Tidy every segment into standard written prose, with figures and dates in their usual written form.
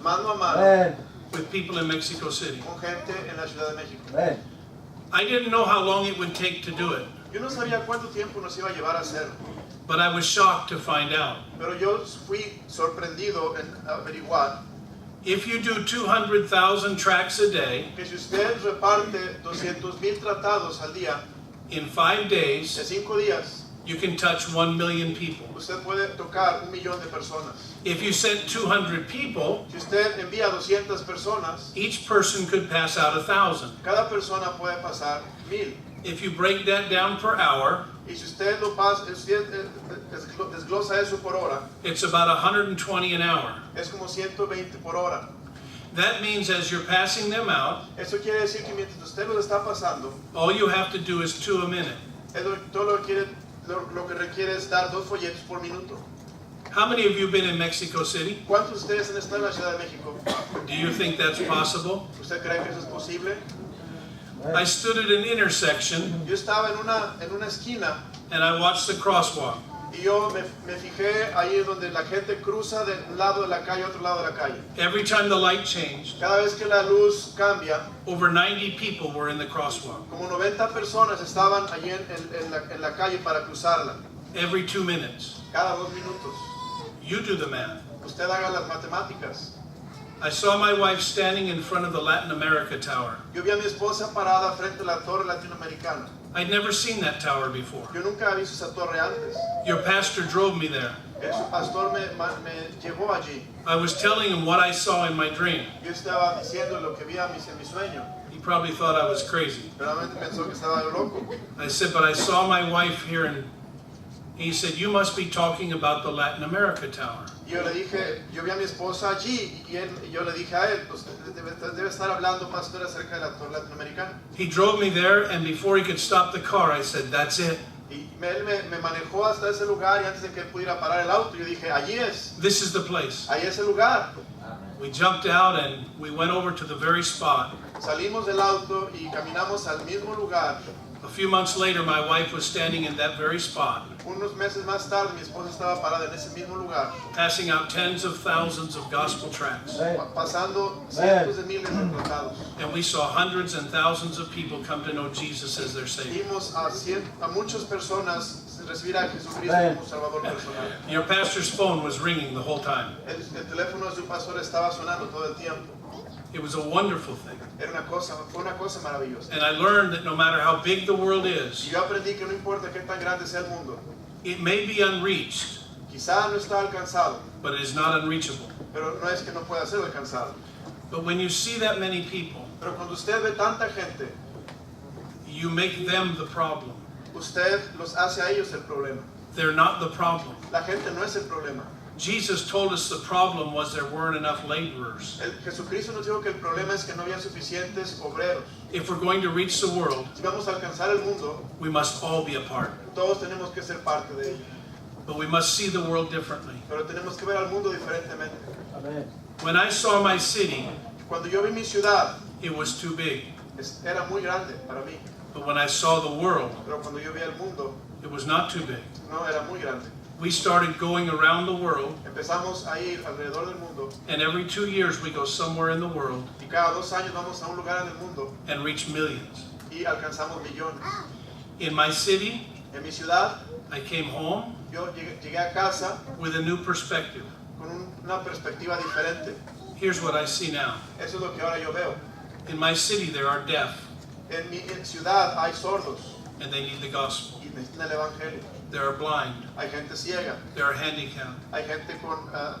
mano a mano Amen. with people in Mexico City. con gente en la Ciudad de México. Amen. I didn't know how long it would take to do it, Yo no sabía cuánto tiempo nos iba a llevar a hacerlo, but I was shocked to find out. pero yo fui sorprendido en averiguar If you do 200,000 tracts a day, que si usted reparte 200,000 tratados al día, in 5 days, de 5 días, you can touch 1 million people. usted puede tocar 1,000,000 de personas. If you sent 200 people, Si usted envía 200 personas, each person could pass out 1,000. cada persona puede pasar 1,000. If you break that down per hour, Y si usted lo pasa, desglosa eso por hora, it's about 120 an hour. es como 120 por hora. That means as you're passing them out, Eso quiere decir que mientras usted lo está pasando, all you have to do is 2 a minute. todo lo que requiere es dar 2 folletos por minuto. How many of you have been in Mexico City? ¿Cuántos de ustedes han estado en la Ciudad de México? Do you think that's possible? ¿Usted cree que eso es posible? I stood at an intersection Yo estaba en una esquina and I watched the crosswalk. y yo me fijé ahí donde la gente cruza de un lado de la calle a otro lado de la calle. Every time the light changed, Cada vez que la luz cambia, over 90 people were in the crosswalk. como 90 personas estaban allí en la calle para cruzarla. Every 2 minutes. Cada 2 minutos. You do the math. Usted haga las matemáticas. I saw my wife standing in front of the Latin America Tower. Yo vi a mi esposa parada frente a la torre latinoamericana. I'd never seen that tower before. Yo nunca había visto esa torre antes. Your pastor drove me there. Su pastor me llevó allí. I was telling him what I saw in my dream. Yo estaba diciendo lo que vi en mi sueño. He probably thought I was crazy. Realmente pensó que estaba loco. I said, but I saw my wife here, and he said, you must be talking about the Latin America Tower. Y yo le dije, yo vi a mi esposa allí y yo le dije a él, pues debe estar hablando, pastor, acerca de la torre latinoamericana. He drove me there, and before he could stop the car, I said, that's it. Y él me manejó hasta ese lugar y antes de que él pudiera parar el auto, yo dije, allí es, This is the place. ahí es el lugar. We jumped out, and we went over to the very spot. Salimos del auto y caminamos al mismo lugar. A few months later, my wife was standing in that very spot, Unos meses más tarde, mi esposa estaba parada en ese mismo lugar, passing out tens of thousands of gospel tracts. pasando cientos de miles de tratados. And we saw hundreds and thousands of people come to know Jesus as their Savior. Vimos a muchas personas recibir a Jesucristo como Salvador personal. Your pastor's phone was ringing the whole time. El teléfono de su pastor estaba sonando todo el tiempo. It was a wonderful thing. Fue una cosa maravillosa. And I learned that no matter how big the world Y is, yo aprendí que no importa qué tan grande sea el mundo, it may be unreached, quizá no está alcanzado, but it is not unreachable. pero no es que no pueda ser alcanzado. But when you see that many people, Pero cuando usted ve tanta gente, you make them the problem. usted los hace a ellos el problema. They're not the problem. La gente no es el problema. Jesus told us the problem was there weren't enough laborers. Jesucristo nos dijo que el problema es que no había suficientes obreros. If we're going to reach the world, Si vamos a alcanzar el mundo, we must all be a part. todos tenemos que ser parte de ello. But we must see the world differently. Pero tenemos que ver al mundo diferentemente. Amen. When I saw my city, Cuando yo vi mi ciudad, it was too big. era muy grande para mí. But when I saw the world, Pero cuando yo vi el mundo, it was not too big. no era muy grande. We started going around the world, Empezamos a ir alrededor del mundo and every 2 years we go somewhere in the world y cada 2 años vamos a un lugar en el mundo and reach millions. y alcanzamos millones. In my city, En mi ciudad, I came home yo llegué a casa with a new perspective. con una perspectiva diferente. Here's what I see now. Eso es lo que ahora yo veo. In my city, there are deaf, En mi ciudad hay sordos and they need the gospel. y necesitan el evangelio. There are blind, Hay gente ciega, there are handicapped, hay gente con una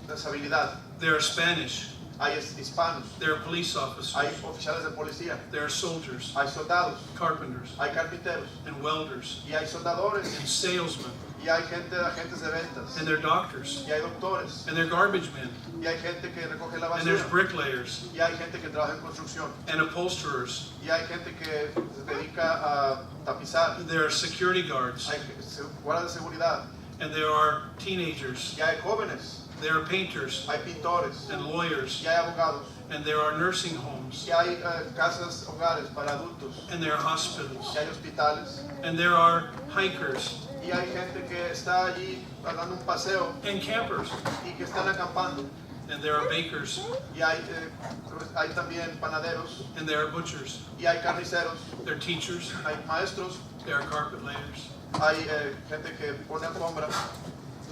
deshabilidad, there are Spanish, hay hispanos, there are police hay officers, oficiales de policía, there are soldiers, hay soldados, carpenters, hay carpinteros and welders, y hay soldadores and salesmen, y hay agentes de ventas and there are doctors, y hay doctores and there are garbage men, y hay gente que recoge la and there's basura bricklayers, y hay gente que trabaja en construcción and upholsterers. y hay gente que se dedica a tapizar, There are security guards, hay guardas de seguridad and there are teenagers, y hay jóvenes, there are painters, hay pintores and lawyers, y hay abogados and there are nursing homes, y hay casas hogares para adultos and there are hospitals, y hay hospitales and there are hikers, Y hay gente que está allí dando un paseo and campers. y que están acampando. And there are bakers, Y hay también panaderos, and there are butchers. y hay carniceros, There are teachers, hay maestros, there are carpet layers. hay gente que pone alfombra.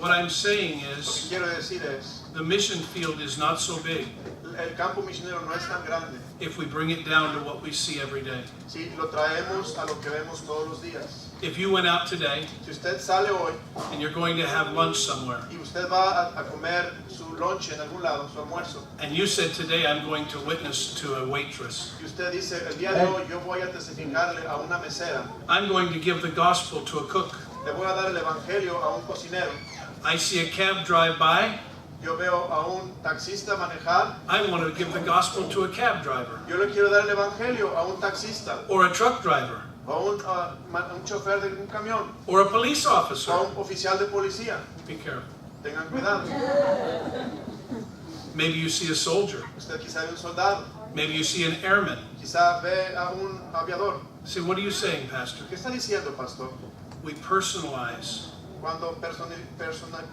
What I'm saying Lo que is, quiero decir es, the mission field is not so big el campo misionero no es tan grande if we bring it down to what we see every day. si lo traemos a lo que vemos todos los días. If you went out today Si usted sale hoy and you're going to have lunch somewhere, y usted va a comer su lonche en algún lado, su almuerzo, and you said, today I'm going to witness to a waitress, y usted dice, el día de hoy yo voy a testificarle a una mesera, I'm going to give the gospel to a cook. le voy a dar el evangelio a un cocinero, I see a cab drive by, yo veo a un taxista manejar, I want to give the gospel to a cab driver yo le quiero dar el evangelio a un taxista, or a truck driver o a un chofer de un camión, or a police o a officer. un oficial de policía. Be careful. Tengan cuidado. Maybe you see a soldier. Usted quizá ve un soldado, Maybe you see an airman. quizá ve a un aviador. Say, what are you saying, Pastor? ¿Qué está diciendo, pastor? We personalize Cuando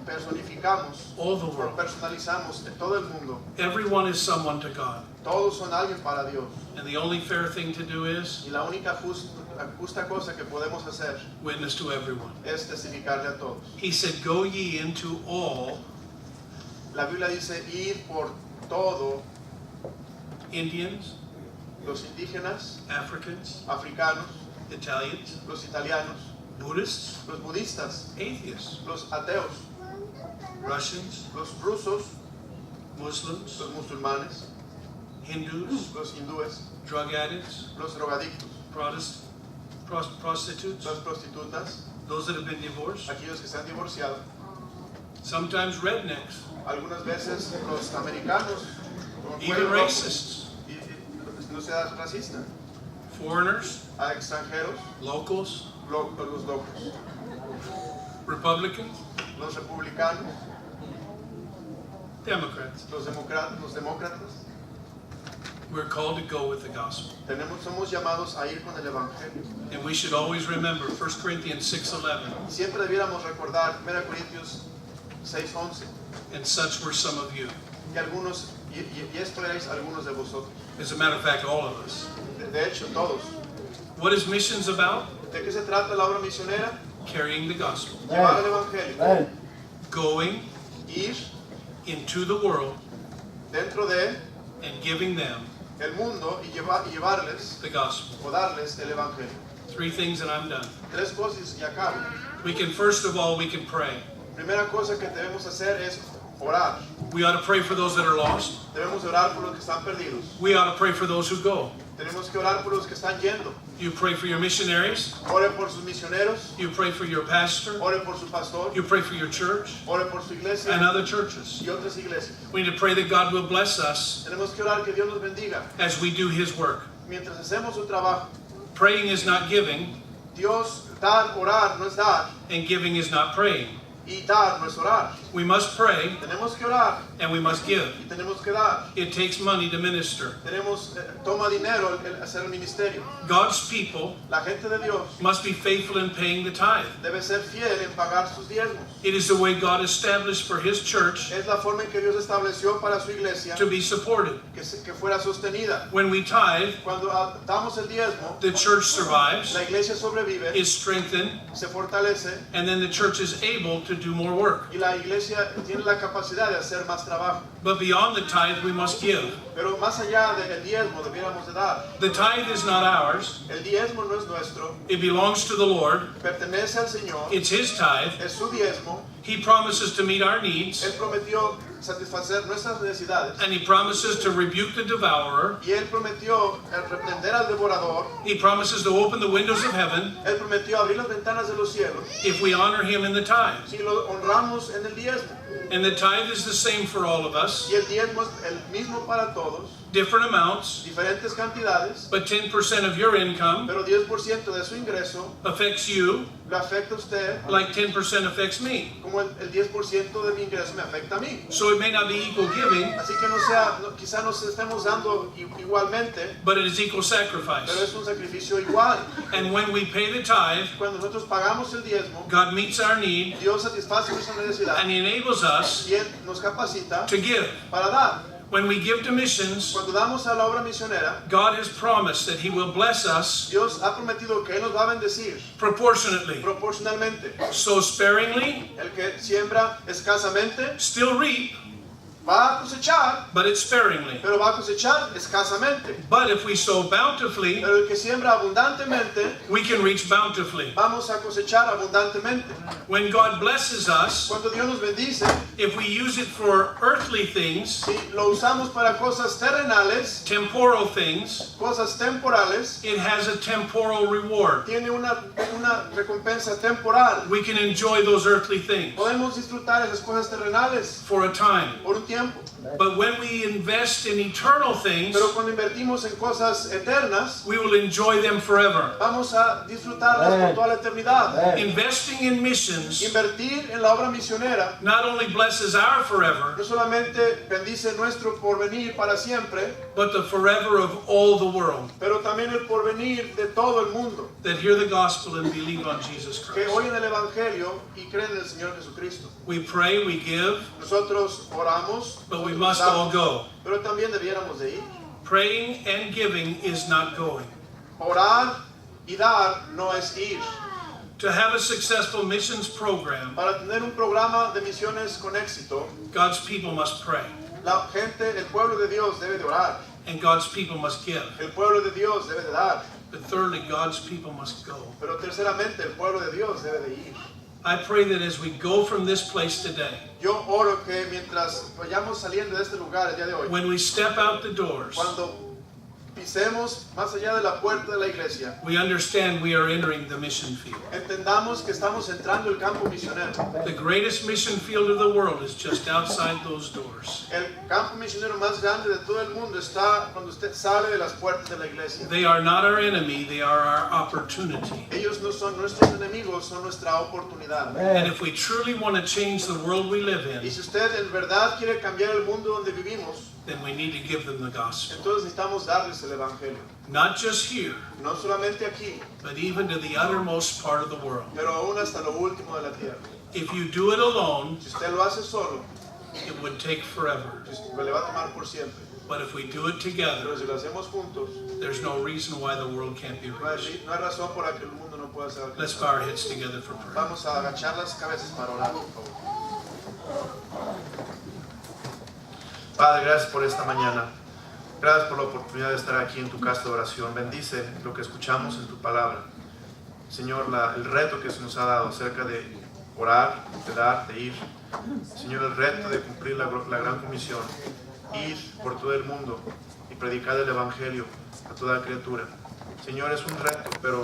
personificamos all the o world. personalizamos en todo el mundo, Everyone is someone to God. todos son alguien para Dios. And the only fair thing to do is Y la única justa cosa que podemos hacer witness to everyone. es testificarle a todos. He said, go ye into all La Biblia dice ir por todo, Indians, los indígenas, Africans, africanos, Italians, los italianos, Buddhists, los budistas, atheists, los ateos, Russians, los rusos, Muslims, los musulmanes, Hindus, los hindúes, drug addicts, los drogadictos, prostitutes, las prostitutas, those that have been divorced, aquellos que se han divorciado, sometimes rednecks, algunas veces los americanos, como even cuello rojo, racists, y no sea racista, foreigners, a extranjeros, locals, los locos, Republicans, los republicanos, Democrats. los demócratas. We're called to go with the gospel. Somos llamados a ir con el evangelio. And we should always remember 1 Corinthians 6:11. Siempre debiéramos recordar 1 Corintios 6:11, And such were some of you. y esto erais algunos de vosotros. As a matter of fact, all of us. De hecho, todos. What is missions about? ¿De qué se trata la obra misionera? Carrying the gospel. Llevar el evangelio. Going Ir into the world dentro de and giving them el mundo y llevarles the gospel. o darles el evangelio. 3 things and I'm done. 3 cosas y acabo. We can, first of all, we can pray. Primera cosa que debemos hacer es orar. We ought to pray for those that are lost. Debemos orar por los que están perdidos. We ought to pray for those who go. Tenemos que orar por los que están yendo. You pray for your missionaries. Ore por sus misioneros. You pray for your pastor. Ore por su pastor. You pray for your church Ore por su iglesia and other churches. y otras iglesias. We need to pray that God will bless us Tenemos que orar que Dios nos bendiga. as we do His work. Mientras hacemos su trabajo, Praying is not giving, Dios, orar no es dar, and giving is not praying. y dar no es orar. We must pray Tenemos que orar and we must give. y tenemos que dar. It takes money to minister. Toma dinero el hacer el ministerio. God's people La gente de Dios must be faithful in paying the tithe. debe ser fiel en pagar sus diezmos. It is the way God established for His church Es la forma en que Dios estableció para su iglesia to be supported. que fuera sostenida. When we tithe, Cuando damos el diezmo, the church survives, la iglesia sobrevive, is strengthened, se fortalece and then the church is able to do more work. y la iglesia tiene la capacidad de hacer más trabajo. But beyond the tithe, we must give. Pero más allá del diezmo debiéramos de dar. The tithe is not ours. El diezmo no es nuestro, It belongs to the Lord. pertenece al Señor, It's His tithe. es su diezmo. He promises to meet our needs, Él prometió satisfacer nuestras necesidades and He promises to rebuke the devourer. y Él prometió reprender al devorador. He promises to open the windows of heaven Él prometió abrir las ventanas de los cielos if we honor Him in the tithe. si lo honramos en el diezmo. And the tithe is the same for all of us. Y el diezmo es el mismo para todos, Different amounts, diferentes cantidades, but 10% of your income pero 10% de su ingreso affects you le afecta a usted, like 10% affects me. como el 10% de mi ingreso me afecta a mí. So it may not be equal giving, Así que quizá nos estemos dando igualmente, but it is equal pero sacrifice. es un sacrificio igual. And when we pay the tithe, Cuando nosotros pagamos el diezmo, God meets our need Dios satisface nuestra necesidad and He enables us y Él nos capacita to give. para dar. When we give to missions, Cuando damos a la obra misionera, God has promised that He will bless us Dios ha prometido que Él nos va a bendecir proportionately. proporcionalmente. So sparingly, El que siembra escasamente still reap, va a cosechar, but it's sparingly. pero va a cosechar escasamente. But if we sow bountifully, Pero el que siembra abundantemente, we can reach bountifully. vamos a cosechar abundantemente. When God blesses us, Cuando Dios nos bendice, if we use it for earthly things, si lo usamos para cosas terrenales, temporal things, cosas temporales, it has a temporal reward. tiene una recompensa temporal. We can enjoy those earthly things Podemos disfrutar esas cosas terrenales for a time. por un tiempo. But when we invest in eternal things, Pero cuando invertimos en cosas eternas, we will enjoy them forever. vamos a disfrutarlas por toda la eternidad. Investing in missions Invertir en la obra misionera not only blesses our forever, no solamente bendice nuestro porvenir para siempre, but the forever of all the world pero también el porvenir de todo el mundo that hear the gospel and believe on Jesus que Christ. oyen el Evangelio y creen en el Señor Jesucristo. We pray, we give, Nosotros oramos, but we must all go. pero también debiéramos de ir. Praying and giving is not going. Orar y dar no es ir. To have a successful missions program, Para tener un programa de misiones con éxito, God's people must pray, la gente, el pueblo de Dios debe de orar. and God's people must give. El pueblo de Dios debe de dar. But thirdly, God's people must go. Pero terceramente, el pueblo de Dios debe de ir. I pray that as we go from this place today, Yo oro que mientras vayamos saliendo de este lugar el día de hoy, when we step out the doors, cuando pisemos más allá de la puerta de la iglesia, we understand we are entering the mission field. entendamos que estamos entrando al campo misionero. The greatest mission field of the world is just outside those doors. El campo misionero más grande de todo el mundo está cuando usted sale de las puertas de la iglesia. They are not our enemy, they are our opportunity. Ellos no son nuestros enemigos, son nuestra oportunidad. And if we truly want to change the world we live Y in, si usted en verdad quiere cambiar el mundo donde vivimos, then we need to give them the gospel. entonces necesitamos darles el evangelio. Not just here, No solamente aquí, but even to the uttermost part of the world. pero aún hasta lo último de la tierra. If you do it alone, Si usted lo hace solo, it would take forever. pues le va a tomar por siempre. But if we do it together, Pero si lo hacemos juntos, there's no reason why the world can't be no hay, reached. no hay razón por la que el mundo no pueda ser Let's alcanzado. bow our heads together for prayer. Vamos a agachar las cabezas para orar, por favor. Padre, gracias por esta mañana. Gracias por la oportunidad de estar aquí en tu casa de oración. Bendice lo que escuchamos en tu palabra. Señor, el reto que se nos ha dado acerca de orar, de dar, de ir. Señor, el reto de cumplir la gran comisión. Ir por todo el mundo y predicar el Evangelio a toda criatura. Señor, es un reto, pero